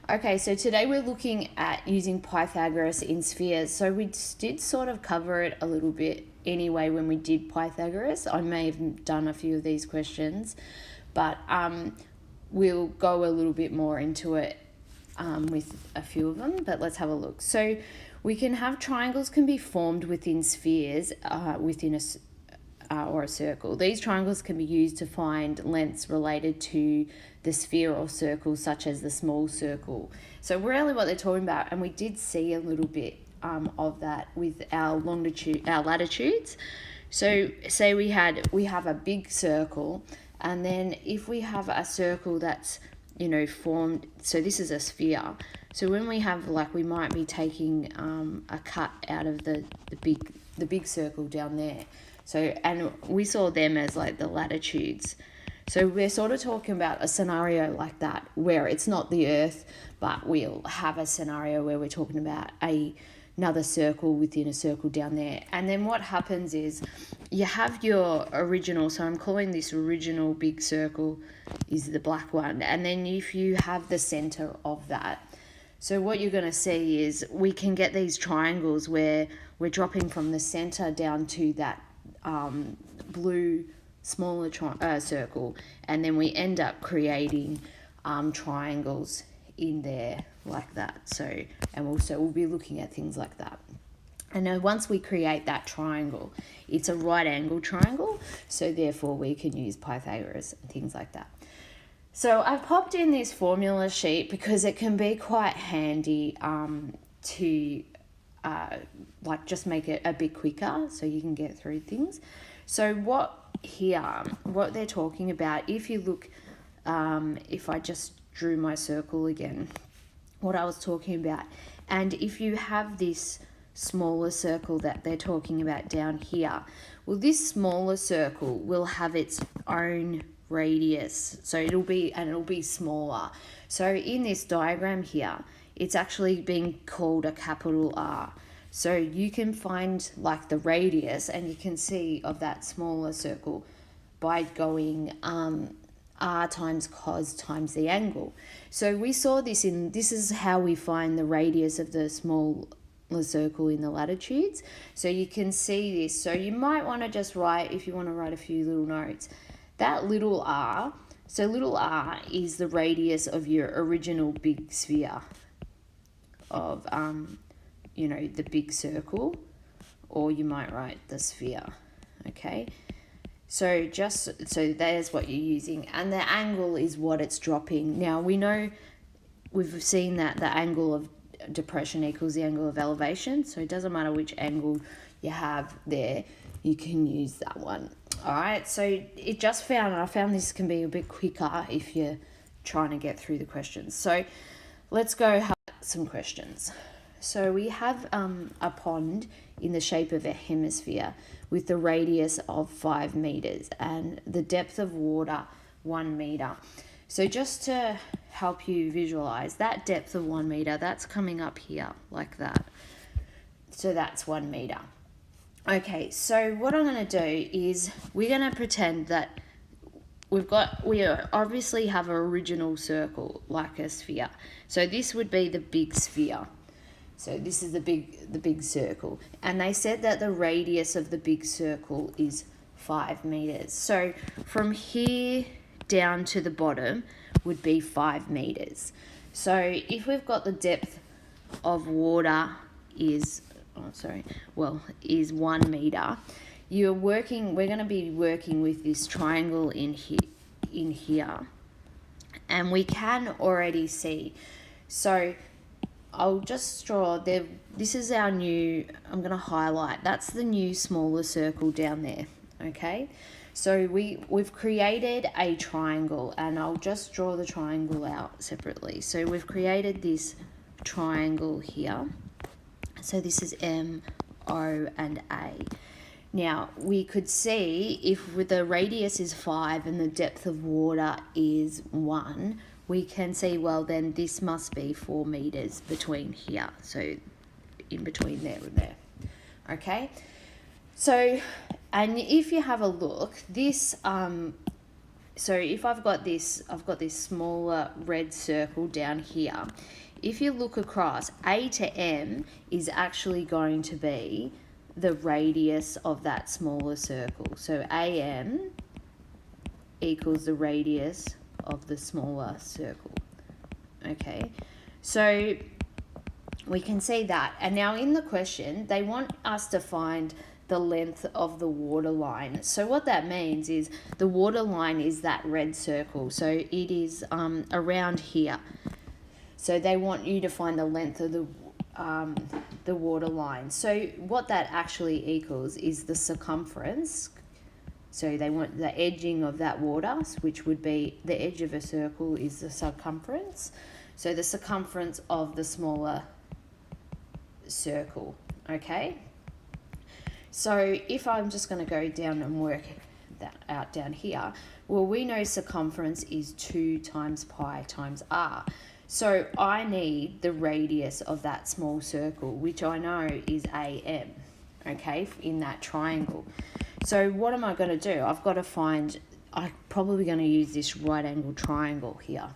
Okay, so today we're looking at using Pythagoras in spheres. So we did sort of cover it a little bit anyway when we did Pythagoras. I may have done a few of these questions, but we'll go a little bit more into it with a few of them, but let's have a look. So we can have triangles can be formed within spheres within or a circle. These triangles can be used to find lengths related to the sphere or circle, such as the small circle. So really what they're talking about, and we did see a little bit of that with our latitudes. So say we have a big circle, and then if we have a circle that's formed, so this is a sphere. So when we have we might be taking a cut out of the big circle down there. So, and we saw them as the latitudes. So we're sort of talking about a scenario like that where it's not the Earth, but we'll have a scenario where we're talking about another circle within a circle down there. And then what happens is you have your original, so I'm calling this original big circle is the black one. And then if you have the center of that, so what you're going to see is we can get these triangles where we're dropping from the center down to that blue smaller circle, and then we end up creating triangles in there like that. So, and also we'll be looking at things like that. And now once we create that triangle, it's a right angle triangle, so therefore we can use Pythagoras and things like that. So I've popped in this formula sheet because it can be quite handy to just make it a bit quicker so you can get through things. So what they're talking about, if you look, if I just drew my circle again, what I was talking about, and if you have this smaller circle that they're talking about down here, well, this smaller circle will have its own radius, so it'll be smaller. So in this diagram here, it's actually being called a capital R. So you can find the radius, and you can see of that smaller circle by going R times cos times the angle. So we saw this this is how we find the radius of the smaller circle in the latitudes. So you can see this. So you might want to just write, if you want to write a few little notes, that little r, so little r is the radius of your original big sphere of the big circle, or you might write the sphere. Okay, so there's what you're using, and the angle is what it's dropping. Now we know, we've seen that the angle of depression equals the angle of elevation, so it doesn't matter which angle you have there, you can use that one. All right, so I found this can be a bit quicker if you're trying to get through the questions. So let's go have some questions. So we have a pond in the shape of a hemisphere with the radius of 5 meters and the depth of water 1 meter. So just to help you visualize, that depth of 1 meter, that's coming up here like that. So that's 1 meter. Okay, so what I'm going to do is we're going to pretend that we obviously have an original circle like a sphere. So this would be the big sphere. So this is the big circle. And they said that the radius of the big circle is 5 meters. So from here down to the bottom would be 5 meters. So if we've got the depth of water is 1 meter, we're going to be working with this triangle in here, and we can already see. So I'll just draw there. This is our new, I'm going to highlight, that's the new smaller circle down there. Okay, so we've created a triangle, and I'll just draw the triangle out separately. So we've created this triangle here. So this is M, O, and A. Now, we could see if with the radius is 5 and the depth of water is 1, we can see, well, then this must be 4 meters between here. So in between there and there. Okay? So, and if you have a look, this So if I've got this smaller red circle down here. If you look across, A to M is actually going to be the radius of that smaller circle. So AM equals the radius of the smaller circle. Okay, so we can see that. And now in the question, they want us to find the length of the water line. So what that means is the water line is that red circle. So it is around here. So they want you to find the length of the water line. So what that actually equals is the circumference. So they want the edging of that water, which would be the edge of a circle is the circumference. So the circumference of the smaller circle, okay? So if I'm just going to go down and work that out down here, well, we know circumference is 2 times pi times r. So I need the radius of that small circle, which I know is AM, okay, in that triangle. So what am I going to do? I've got to find, I'm probably going to use this right angle triangle here.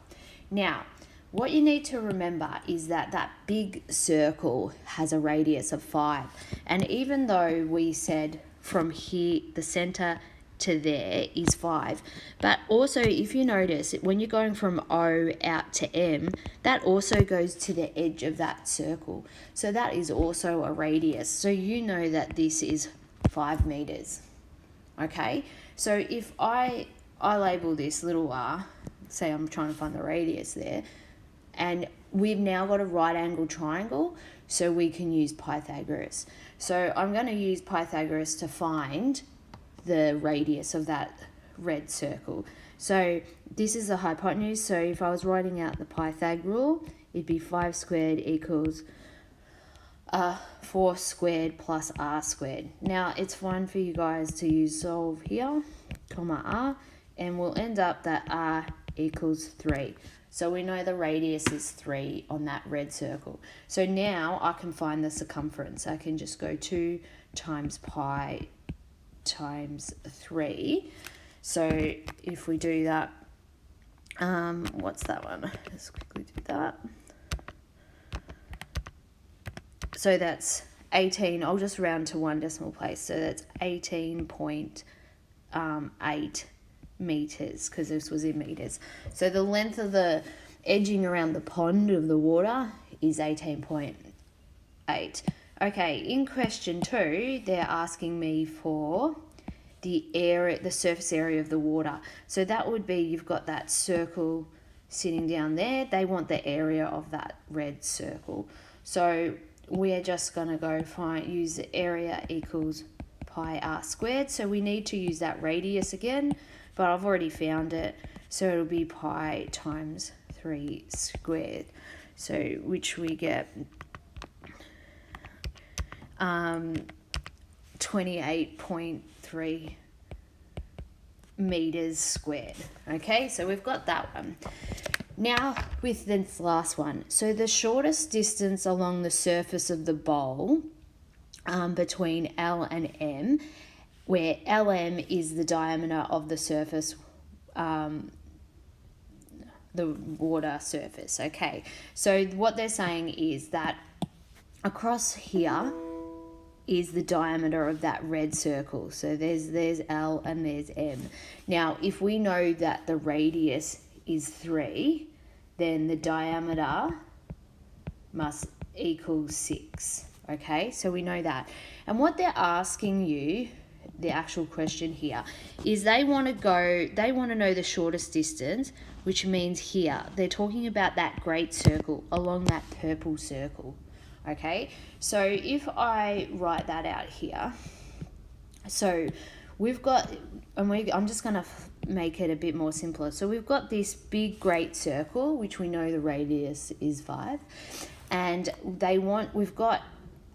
Now, what you need to remember is that that big circle has a radius of 5. And even though we said from here, the center to there is 5, but also if you notice, when you're going from O out to M, that also goes to the edge of that circle. So that is also a radius. So you know that this is 5 meters. Okay, so if I label this little r, say I'm trying to find the radius there, and we've now got a right angle triangle, so we can use Pythagoras. So I'm going to use Pythagoras to find the radius of that red circle. So this is the hypotenuse. So if I was writing out the Pythag rule, it'd be 5 squared equals 4 squared plus r squared. Now it's fine for you guys to use solve here, comma r, and we'll end up that r equals 3. So we know the radius is 3 on that red circle. So now I can find the circumference. I can just go 2 times pi times 3. So if we do that, what's that one? Let's quickly do that. So that's 18, I'll just round to 1 decimal place. So that's 18.8 meters, because this was in meters. So the length of the edging around the pond of the water is 18.8. Okay, in question 2, they're asking me for the area, the surface area of the water. So that would be, you've got that circle sitting down there. They want the area of that red circle. So we're just going to go use the area equals pi r squared. So we need to use that radius again, but I've already found it. So it'll be pi times 3 squared. So which we get 28.3 meters squared. Okay, so we've got that one. Now with this last one. So the shortest distance along the surface of the bowl between L and M, where LM is the diameter of the surface, the water surface. Okay, so what they're saying is that across here is the diameter of that red circle. So there's L and there's M. Now, if we know that the radius is 3, then the diameter must equal 6. Okay, so we know that. And what they're asking you, the actual question here, is they want to know the shortest distance, which means here. They're talking about that great circle along that purple circle. Okay, so if I write that out here, so we've got, I'm just going to make it a bit more simpler. So we've got this big great circle, which we know the radius is 5, and we've got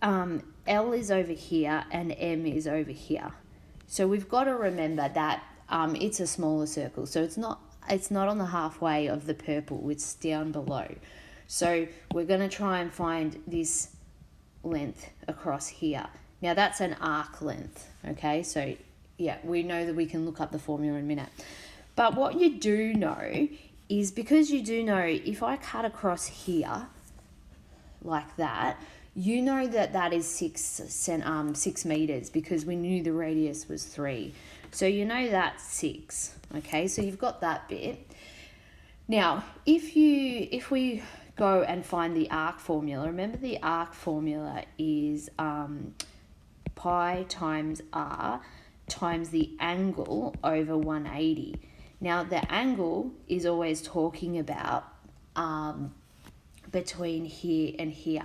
L is over here and M is over here. So we've got to remember that it's a smaller circle, so it's not on the halfway of the purple, it's down below. So we're going to try and find this length across here. Now that's an arc length, okay? So yeah, we know that we can look up the formula in a minute. But what you do know is, because you do know if I cut across here like that, you know that that is 6 meters, because we knew the radius was 3. So you know that's 6. Okay, so you've got that bit. Now, if we go and find the arc formula, remember the arc formula is pi times r times the angle over 180. Now, the angle is always talking about between here and here.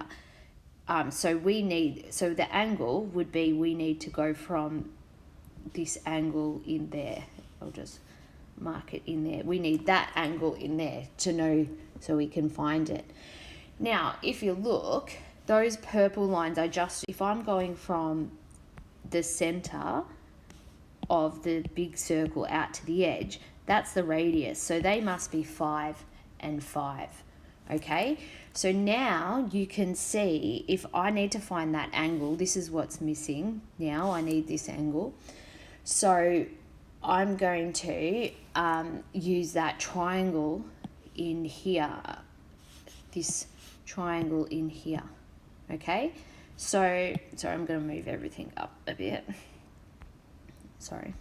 So the angle would be, we need to go from this angle in there. I'll just mark it in there. We need that angle in there to know, so we can find it. Now, if you look, those purple lines are just, if I'm going from the center of the big circle out to the edge, that's the radius. So they must be 5 and 5. Okay, so now you can see, if I need to find that angle, this is what's missing. Now I need this angle. So I'm going to use that triangle in here, this triangle in here. Okay, so I'm going to move everything up a bit. Sorry,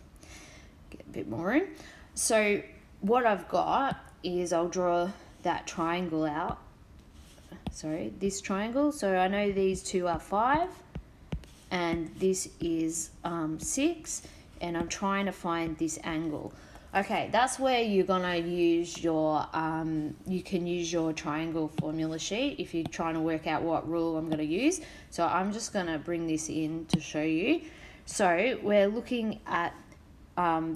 get a bit more room. So what I've got is, I'll draw that triangle out. Sorry, this triangle. So I know these two are 5 and this is 6, and I'm trying to find this angle. Okay, that's where you're gonna use your you can use your triangle formula sheet if you're trying to work out what rule I'm gonna use. So I'm just gonna bring this in to show you. So we're looking at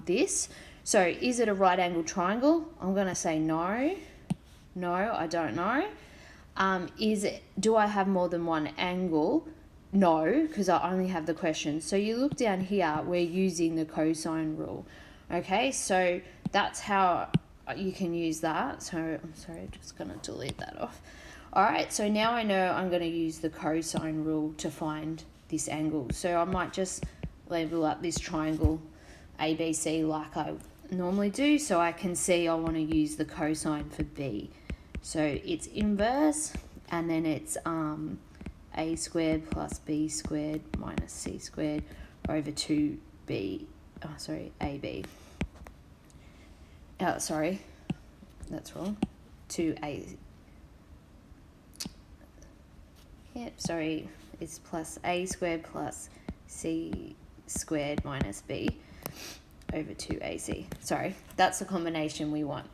this. So is it a right angle triangle? I'm gonna say no. No, I don't know. Do I have more than one angle? No, because I only have the question. So you look down here, we're using the cosine rule. Okay, so that's how you can use that. So I'm sorry, just gonna delete that off. All right, so now I know I'm gonna use the cosine rule to find this angle. So I might just label up this triangle ABC like I normally do, so I can see I want to use the cosine for B. So it's inverse, and then it's a squared plus b squared minus c squared over 2b, AB. Sorry, that's wrong. 2a. Yep, sorry, it's plus a squared plus c squared minus b over 2ac. Sorry, that's the combination we want.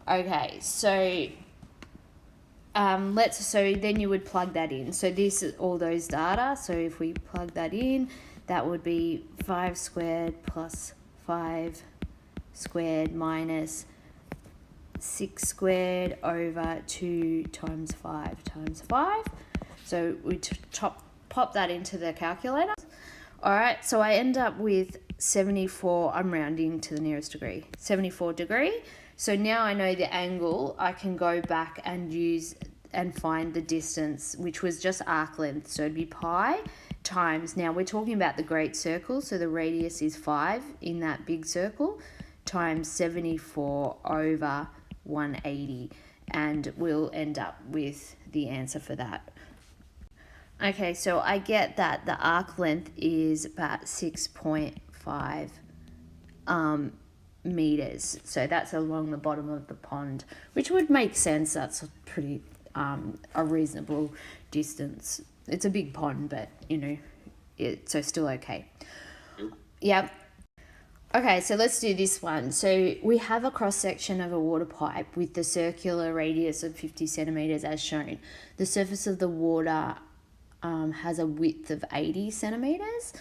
Okay, so so then you would plug that in. So this is all those data. So if we plug that in, that would be 5 squared plus 5 squared minus 6 squared over 2 times 5 times 5. So we pop that into the calculator. All right, so I end up with 74, I'm rounding to the nearest degree, 74 degree. So now I know the angle, I can go back and use and find the distance, which was just arc length. So it'd be pi times, now we're talking about the great circle, so the radius is 5 in that big circle, times 74 over 180, and we'll end up with the answer for that. Okay, so I get that the arc length is about 6.5 meters. So that's along the bottom of the pond, which would make sense. That's a pretty a reasonable distance. It's a big pond, but you know, so still okay. Yeah. Okay, so let's do this one. So we have a cross section of a water pipe with the circular radius of 50 centimeters as shown. The surface of the water has a width of 80 centimeters,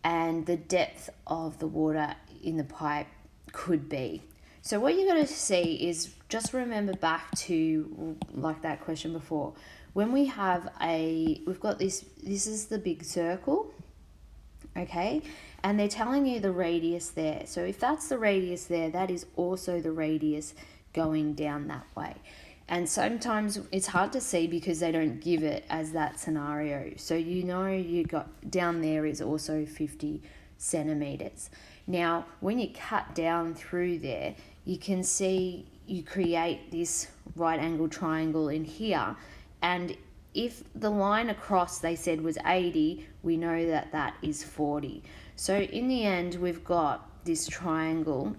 and the depth of the water in the pipe could be. So what you're going to see is, just remember back to like that question before, when we have we've got this is the big circle, okay, and they're telling you the radius there. So if that's the radius there, that is also the radius going down that way. And sometimes it's hard to see because they don't give it as that scenario. So you know you got down there is also 50 centimeters. Now, when you cut down through there, you can see you create this right angle triangle in here. And if the line across they said was 80, we know that that is 40. So in the end, we've got this triangle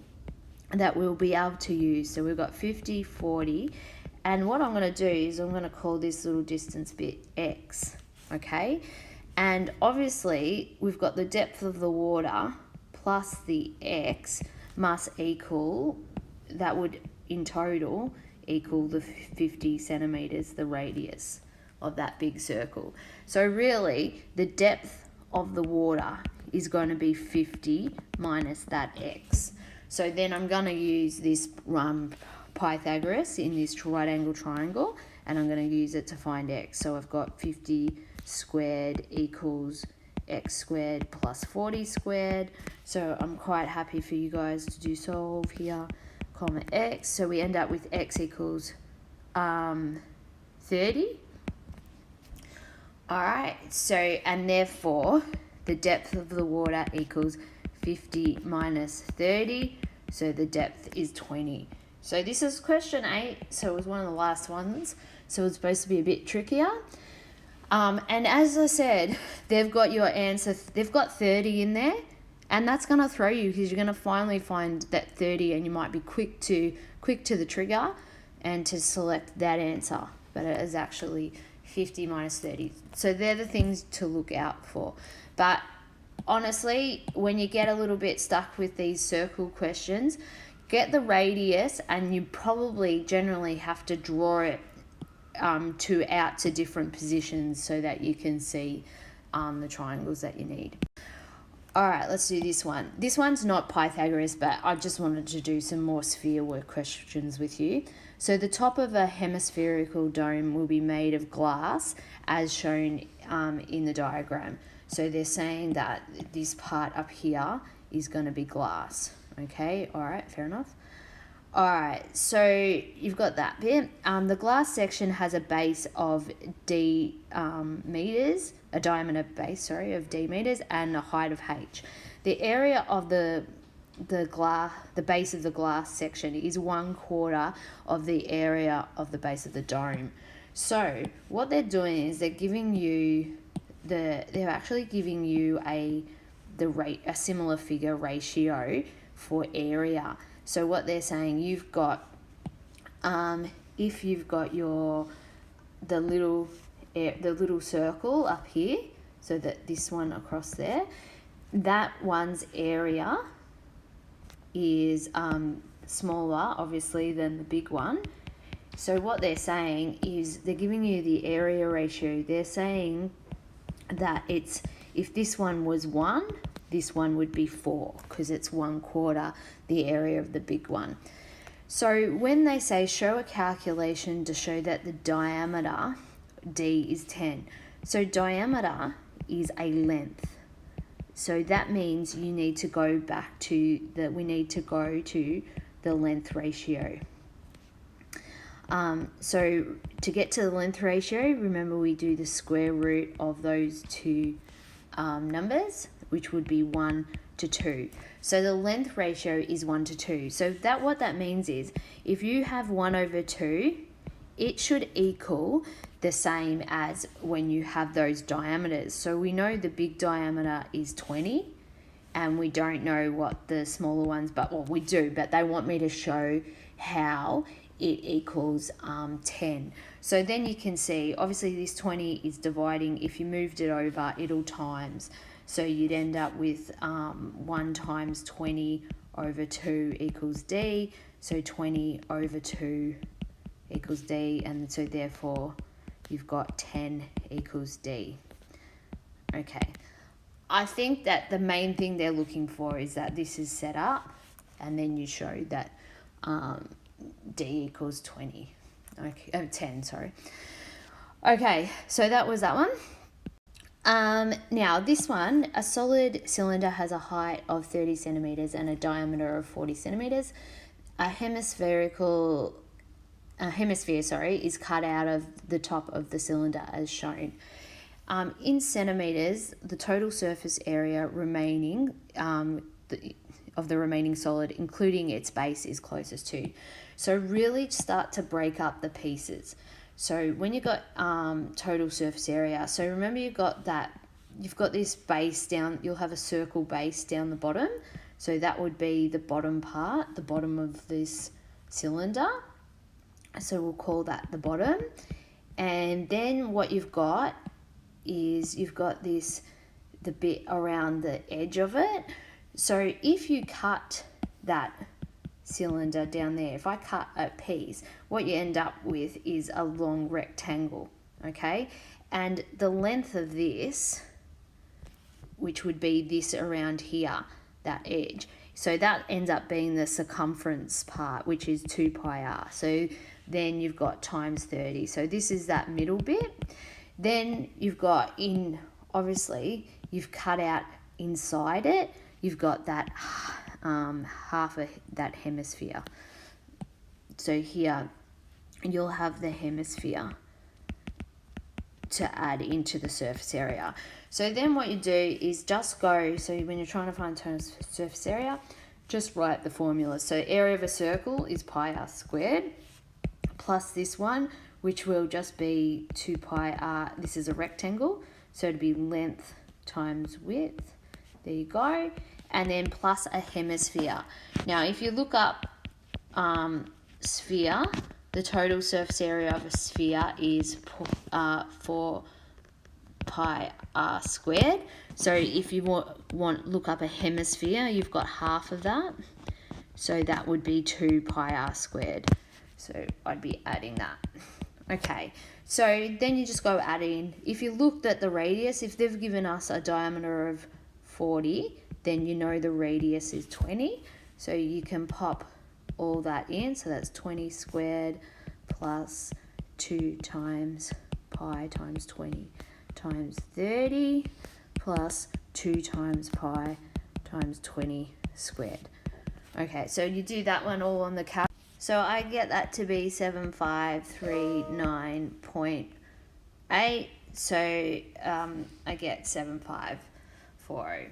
that we'll be able to use. So we've got 50, 40. And what I'm going to do is I'm going to call this little distance bit x, okay? And obviously, we've got the depth of the water plus the x must equal, that would in total equal the 50 centimeters, the radius of that big circle. So really, the depth of the water is going to be 50 minus that x. So then I'm going to use this Pythagoras in this right angle triangle, and I'm going to use it to find x. So I've got 50 squared equals x squared plus 40 squared. So I'm quite happy for you guys to do solve here, comma x. So we end up with x equals 30. All right, so, and therefore the depth of the water equals 50 minus 30, so the depth is 20. So this is question 8, so it was one of the last ones, so it's supposed to be a bit trickier. And as I said, they've got your answer, they've got 30 in there, and that's going to throw you because you're going to finally find that 30 and you might be quick to the trigger and to select that answer, but it is actually 50 minus 30. So they're the things to look out for. But honestly, when you get a little bit stuck with these circle questions, get the radius, and you probably generally have to draw it out to different positions so that you can see the triangles that you need. All right, let's do this one. This one's not Pythagoras, but I just wanted to do some more sphere work questions with you. So the top of a hemispherical dome will be made of glass as shown in the diagram. So they're saying that this part up here is going to be glass. Okay, all right, fair enough. All right, so you've got that bit. The glass section has a base of d meters, a diameter base, sorry, of d meters, and a height of h. The area of the base of the glass section is 1/4 of the area of the base of the dome. So what they're doing is they're actually giving you a similar figure ratio for area. So what they're saying, you've got if you've got the little circle up here, so that this one across there, that one's area is smaller, obviously, than the big one. So what they're saying is they're giving you the area ratio. They're saying that if this one was 1, this one would be 4 because it's 1/4 the area of the big one. So when they say show a calculation to show that the diameter D is 10, so diameter is a length. So that means you need to go back to we need to go to the length ratio. So to get to the length ratio, remember we do the square root of those two numbers, which would be 1 to 2. So the length ratio is 1 to 2. So what that means is if you have 1/2, it should equal the same as when you have those diameters. So we know the big diameter is 20, and we don't know what the smaller ones, we do, but they want me to show how it equals 10. So then you can see, obviously this 20 is dividing. If you moved it over, it'll times. So you'd end up with 1 times 20/2 equals D. So 20/2 equals D, and so therefore you've got 10 equals D. Okay. I think that the main thing they're looking for is that this is set up, and then you show that D equals 20. Okay, 10, sorry. Okay, so that was that one. Now this one, a solid cylinder has a height of 30 centimeters and a diameter of 40 centimeters. A hemisphere, is cut out of the top of the cylinder as shown. In centimeters, the total surface area remaining of the remaining solid, including its base, is closest to. So really start to break up the pieces. So when you've got total surface area, so remember you've got this base down, you'll have a circle base down the bottom. So that would be the bottom part, the bottom of this cylinder. So we'll call that the bottom. And then what you've got is you've got the bit around the edge of it. So if you cut that cylinder down there, if I cut a piece, what you end up with is a long rectangle, okay? And the length of this, which would be this around here, that edge, so that ends up being the circumference part, which is 2 pi r. So then you've got times 30. So this is that middle bit. Then you've got obviously you've cut out inside it, you've got that half of that hemisphere. So here you'll have the hemisphere to add into the surface area. So then what you do is just go, so when you're trying to find total surface area, just write the formula. So area of a circle is pi r squared plus this one, which will just be 2 pi r. This is a rectangle, so it'd be length times width. There you go. And then plus a hemisphere. Now, if you look up sphere, the total surface area of a sphere is 4 pi r squared. So if you look up a hemisphere, you've got half of that. So that would be 2 pi r squared. So I'd be adding that. Okay, so then you just go add in. If you looked at the radius, if they've given us a diameter of 40, then you know the radius is 20. So you can pop all that in. So that's 20 squared plus 2 times pi times 20 times 30 plus 2 times pi times 20 squared. Okay, so you do that one all on the calc. So I get that to be 7539.8. So I get 7540.